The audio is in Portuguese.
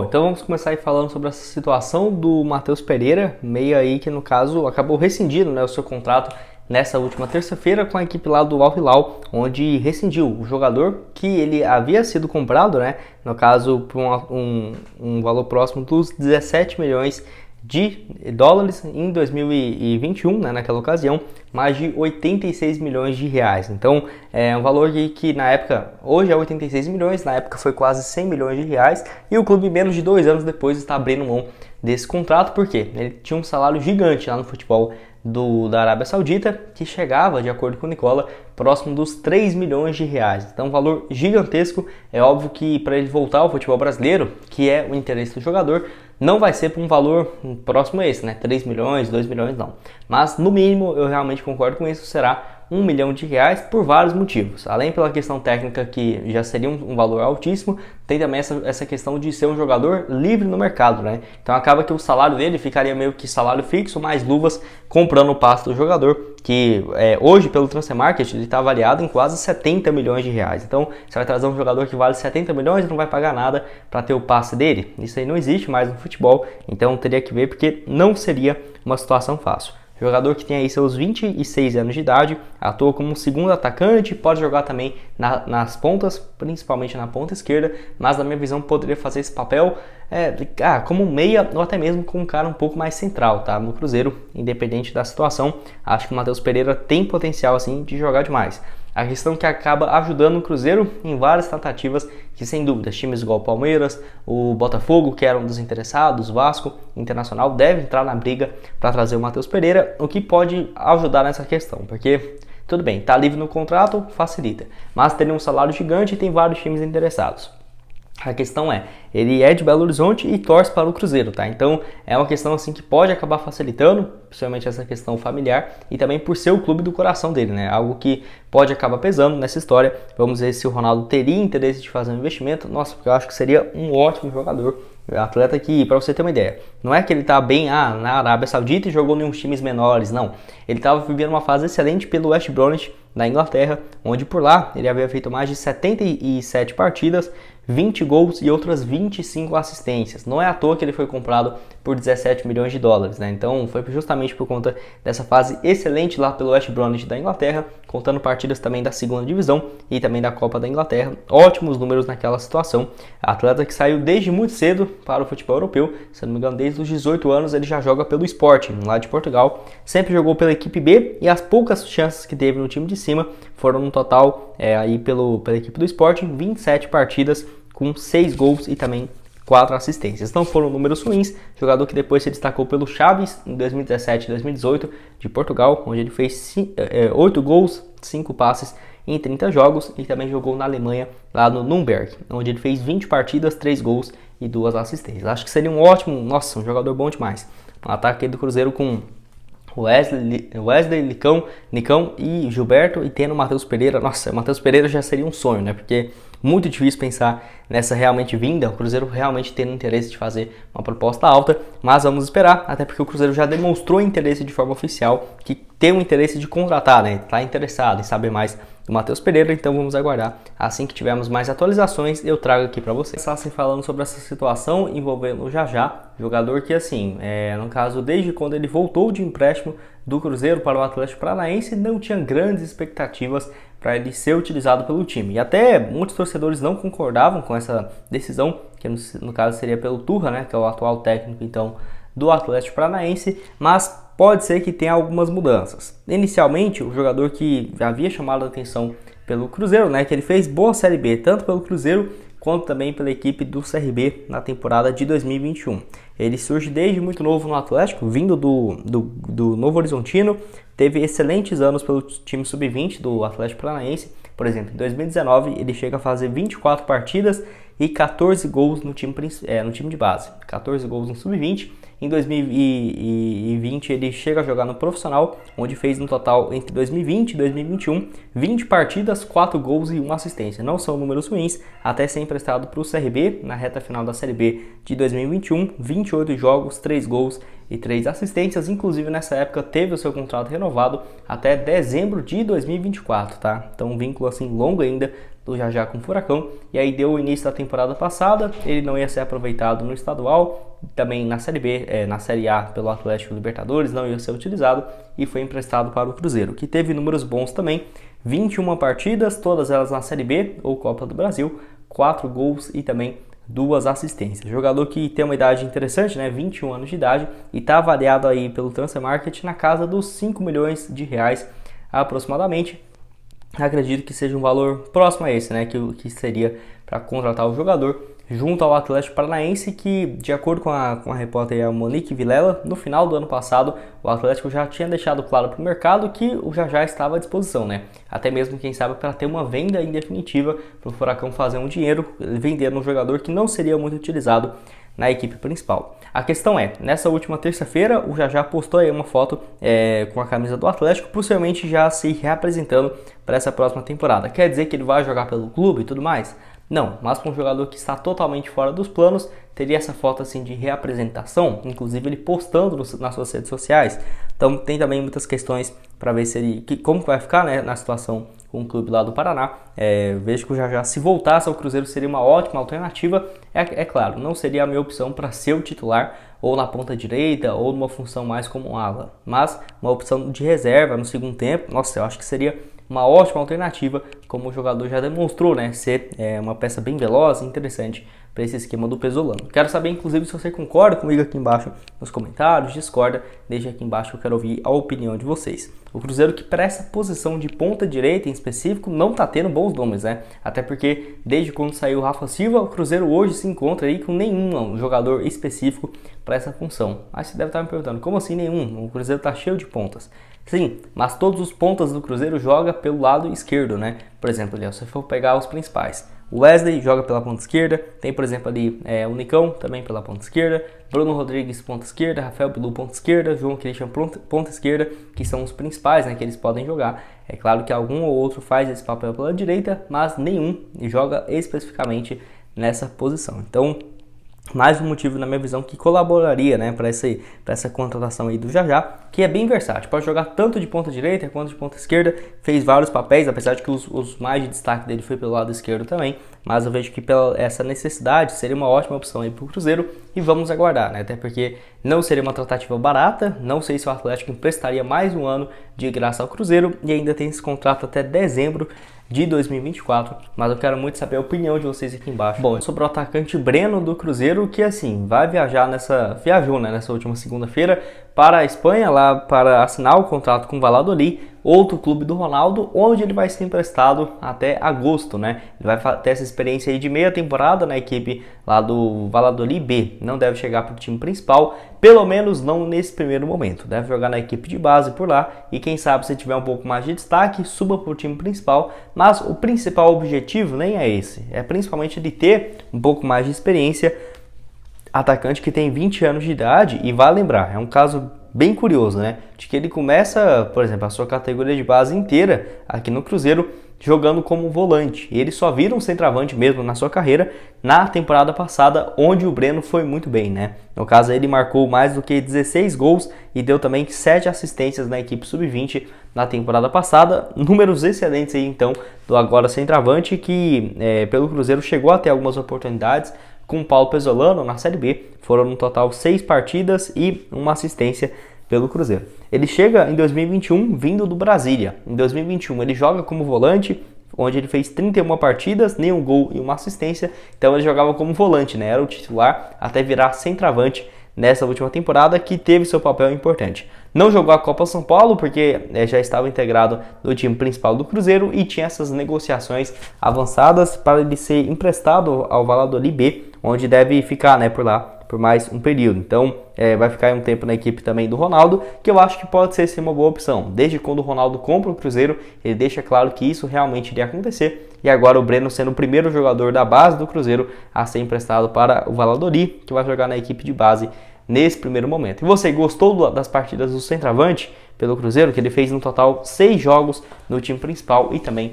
Então vamos começar aí falando sobre essa situação do Matheus Pereira, meia aí que no caso acabou rescindindo, né, o seu contrato nessa última terça-feira com a equipe lá do Al Hilal, onde rescindiu o jogador que ele havia sido comprado, né, no caso por um valor próximo dos 17 milhões de dólares em 2021, né, naquela ocasião, mais de 86 milhões de reais. Então, é um valor que na época, hoje é 86 milhões, na época foi quase 100 milhões de reais, e o clube menos de 2 anos depois está abrindo mão desse contrato, porque ele tinha um salário gigante lá no futebol da Arábia Saudita, que chegava, de acordo com o Nicola, próximo dos 3 milhões de reais. Então, um valor gigantesco. É óbvio que para ele voltar ao futebol brasileiro, que é o interesse do jogador, não vai ser por um valor próximo a esse, né? 3 milhões, 2 milhões, não. Mas, no mínimo, eu realmente concordo com isso, será 1 milhão de reais por vários motivos. Além pela questão técnica, que já seria um valor altíssimo, tem também essa questão de ser um jogador livre no mercado, né? Então acaba que o salário dele ficaria meio que salário fixo, mais luvas comprando o passe do jogador, que hoje pelo Transfer Market ele está avaliado em quase 70 milhões de reais. Então você vai trazer um jogador que vale 70 milhões e não vai pagar nada para ter o passe dele? Isso aí não existe mais no futebol, então teria que ver, porque não seria uma situação fácil. Jogador que tem aí seus 26 anos de idade, atua como um segundo atacante, pode jogar também nas pontas, principalmente na ponta esquerda, mas na minha visão poderia fazer esse papel como um meia ou até mesmo com um cara um pouco mais central, tá? No Cruzeiro, independente da situação, acho que o Matheus Pereira tem potencial assim de jogar demais. A questão que acaba ajudando o Cruzeiro em várias tentativas que, sem dúvida, times igual o Palmeiras, o Botafogo, que era um dos interessados, o Vasco, Internacional, deve entrar na briga para trazer o Matheus Pereira, o que pode ajudar nessa questão, porque, tudo bem, tá livre no contrato, facilita, mas teria um salário gigante e tem vários times interessados. A questão ele é de Belo Horizonte e torce para o Cruzeiro, tá? Então é uma questão assim que pode acabar facilitando, principalmente essa questão familiar, e também por ser o clube do coração dele, né? Algo que pode acabar pesando nessa história. Vamos ver se o Ronaldo teria interesse de fazer um investimento. Nossa, porque eu acho que seria um ótimo jogador. Atleta que, para você ter uma ideia, não é que ele tá bem na Arábia Saudita e jogou em uns times menores, não. Ele estava vivendo uma fase excelente pelo West Bromwich, na Inglaterra, onde por lá ele havia feito mais de 77 partidas, 20 gols e outras 25 assistências. Não é à toa que ele foi comprado por 17 milhões de dólares, né? Então foi justamente por conta dessa fase excelente lá pelo West Bromwich da Inglaterra, contando partidas também da segunda divisão e também da Copa da Inglaterra. Ótimos números naquela situação. Atleta que saiu desde muito cedo para o futebol europeu, se não me engano, desde os 18 anos ele já joga pelo Sporting, lá de Portugal. Sempre jogou pela equipe B e as poucas chances que teve no time de cima foram no total aí pela equipe do Sporting, 27 partidas com 6 gols e também 4 assistências. Não foram números ruins. Jogador que depois se destacou pelo Chaves em 2017 e 2018 de Portugal, onde ele fez 8 gols, 5 passes em 30 jogos, e também jogou na Alemanha, lá no Nürnberg, onde ele fez 20 partidas, 3 gols e 2 assistências. Acho que seria um ótimo, um jogador bom demais. Um ataque do Cruzeiro com Wesley, Nicão e Gilberto, e tendo o Matheus Pereira. Nossa, o Matheus Pereira já seria um sonho, né? Porque muito difícil pensar nessa realmente vinda, o Cruzeiro realmente tendo interesse de fazer uma proposta alta, mas vamos esperar, até porque o Cruzeiro já demonstrou interesse de forma oficial, que tem o interesse de contratar, né? Tá interessado em saber mais do Matheus Pereira, então vamos aguardar. Assim que tivermos mais atualizações, eu trago aqui para vocês. Começassem falando sobre essa situação envolvendo o Jajá, jogador que, assim, no caso, desde quando ele voltou de empréstimo do Cruzeiro para o Atlético Paranaense, não tinha grandes expectativas para ele ser utilizado pelo time. E até muitos torcedores não concordavam com essa decisão, que no caso seria pelo Turra, né, que é o atual técnico então do Atlético Paranaense, mas pode ser que tenha algumas mudanças. Inicialmente, o jogador que havia chamado a atenção pelo Cruzeiro, né, que ele fez boa Série B, tanto pelo Cruzeiro quanto também pela equipe do CRB na temporada de 2021. Ele surge desde muito novo no Atlético, vindo do Novo Horizontino, teve excelentes anos pelo time sub-20 do Atlético Paranaense. Por exemplo, em 2019 ele chega a fazer 24 partidas e 14 gols no time de base, 14 gols no sub-20. Em 2020 ele chega a jogar no profissional, onde fez no total entre 2020 e 2021 20 partidas, 4 gols e 1 assistência. Não são números ruins, até ser emprestado para o CRB na reta final da Série B de 2021, 28 jogos, 3 gols e 3 assistências. Inclusive nessa época teve o seu contrato renovado até dezembro de 2024, tá? Então um vínculo assim longo ainda do Jajá com o Furacão, e aí deu o início da temporada passada, ele não ia ser aproveitado no estadual, também na Série B, na Série A pelo Atlético Libertadores, não ia ser utilizado e foi emprestado para o Cruzeiro, que teve números bons também, 21 partidas, todas elas na Série B ou Copa do Brasil, 4 gols e também 2 assistências. Jogador que tem uma idade interessante, né, 21 anos de idade, e está avaliado aí pelo Transfer Market na casa dos 5 milhões de reais aproximadamente. Acredito que seja um valor próximo a esse, né, que seria para contratar o jogador junto ao Atlético Paranaense, que de acordo com a repórter Monique Vilela, no final do ano passado o Atlético já tinha deixado claro para o mercado que o Jajá estava à disposição, né? Até mesmo, quem sabe, para ter uma venda em definitiva para o Furacão fazer um dinheiro vendendo um jogador que não seria muito utilizado na equipe principal. A questão é, nessa última terça-feira o Jajá postou aí uma foto com a camisa do Atlético, possivelmente já se reapresentando para essa próxima temporada. Quer dizer que ele vai jogar pelo clube e tudo mais? Não, mas para um jogador que está totalmente fora dos planos, teria essa foto assim de reapresentação, inclusive ele postando nas suas redes sociais. Então tem também muitas questões para ver se ele, como vai ficar, né, na situação com o clube lá do Paraná. Vejo que o Jajá, se voltasse ao Cruzeiro, seria uma ótima alternativa. É claro, não seria a minha opção para ser o titular ou na ponta direita ou numa função mais como um ala, mas uma opção de reserva no segundo tempo. Nossa, eu acho que seria uma ótima alternativa, como o jogador já demonstrou, né, ser uma peça bem veloz e interessante para esse esquema do Pesolano. Quero saber, inclusive, se você concorda comigo aqui embaixo nos comentários, discorda, deixe aqui embaixo que eu quero ouvir a opinião de vocês. O Cruzeiro, que para essa posição de ponta direita em específico não está tendo bons nomes, né? Até porque desde quando saiu o Rafa Silva, o Cruzeiro hoje se encontra aí com nenhum jogador específico para essa função. Aí você deve estar me perguntando, como assim nenhum? O Cruzeiro está cheio de pontas. Sim, mas todos os pontas do Cruzeiro jogam pelo lado esquerdo, né? Por exemplo, ali, se você for pegar os principais, o Wesley joga pela ponta esquerda, tem por exemplo ali o Nicão também pela ponta esquerda, Bruno Rodrigues ponta esquerda, Rafael Bilu ponta esquerda, João Christian ponta esquerda, que são os principais, né, que eles podem jogar. É claro que algum ou outro faz esse papel pela direita, mas nenhum joga especificamente nessa posição. Então, mais um motivo, na minha visão, que colaboraria, né, para essa contratação aí do Jajá, que é bem versátil, pode jogar tanto de ponta direita quanto de ponta esquerda, fez vários papéis, apesar de que os mais de destaque dele foi pelo lado esquerdo também, mas eu vejo que pela essa necessidade seria uma ótima opção aí para o Cruzeiro, e vamos aguardar, né, até porque não seria uma tratativa barata, não sei se o Atlético emprestaria mais um ano de graça ao Cruzeiro, e ainda tem esse contrato até dezembro de 2024, mas eu quero muito saber a opinião de vocês aqui embaixo. Bom, sobre o atacante Breno do Cruzeiro, que assim, viajou, né, nessa última segunda-feira para a Espanha, lá para assinar o contrato com o Valladolid, outro clube do Ronaldo, onde ele vai ser emprestado até agosto, né? Ele vai ter essa experiência aí de meia temporada na equipe lá do Valladolid B. Não deve chegar para o time principal, pelo menos não nesse primeiro momento. Deve jogar na equipe de base por lá e quem sabe, se tiver um pouco mais de destaque, suba para o time principal. Mas o principal objetivo nem é esse, é principalmente de ter um pouco mais de experiência. Atacante que tem 20 anos de idade, e vale lembrar, é um caso bem curioso, né? De que ele começa, por exemplo, a sua categoria de base inteira aqui no Cruzeiro jogando como volante. E ele só vira um centroavante mesmo na sua carreira na temporada passada, onde o Breno foi muito bem, né? No caso, ele marcou mais do que 16 gols e deu também 7 assistências na equipe sub-20 na temporada passada. Números excelentes aí, então, do agora centroavante, que pelo Cruzeiro chegou a ter algumas oportunidades com o Paulo Pesolano na Série B. Foram no total 6 partidas e uma assistência pelo Cruzeiro. Ele chega em 2021 vindo do Brasília. Em 2021 ele joga como volante, onde ele fez 31 partidas, nenhum gol e uma assistência. Então ele jogava como volante, né? Era o titular até virar centroavante nessa última temporada, que teve seu papel importante. Não jogou a Copa São Paulo porque já estava integrado no time principal do Cruzeiro e tinha essas negociações avançadas para ele ser emprestado ao Valladolid B, onde deve ficar, né, por lá por mais um período. Então vai ficar um tempo na equipe também do Ronaldo, que eu acho que pode ser sim uma boa opção. Desde quando o Ronaldo compra o Cruzeiro, ele deixa claro que isso realmente iria acontecer. E agora o Breno sendo o primeiro jogador da base do Cruzeiro a ser emprestado para o Valladolid, que vai jogar na equipe de base nesse primeiro momento. E você gostou das partidas do centroavante pelo Cruzeiro, que ele fez no total 6 jogos no time principal e também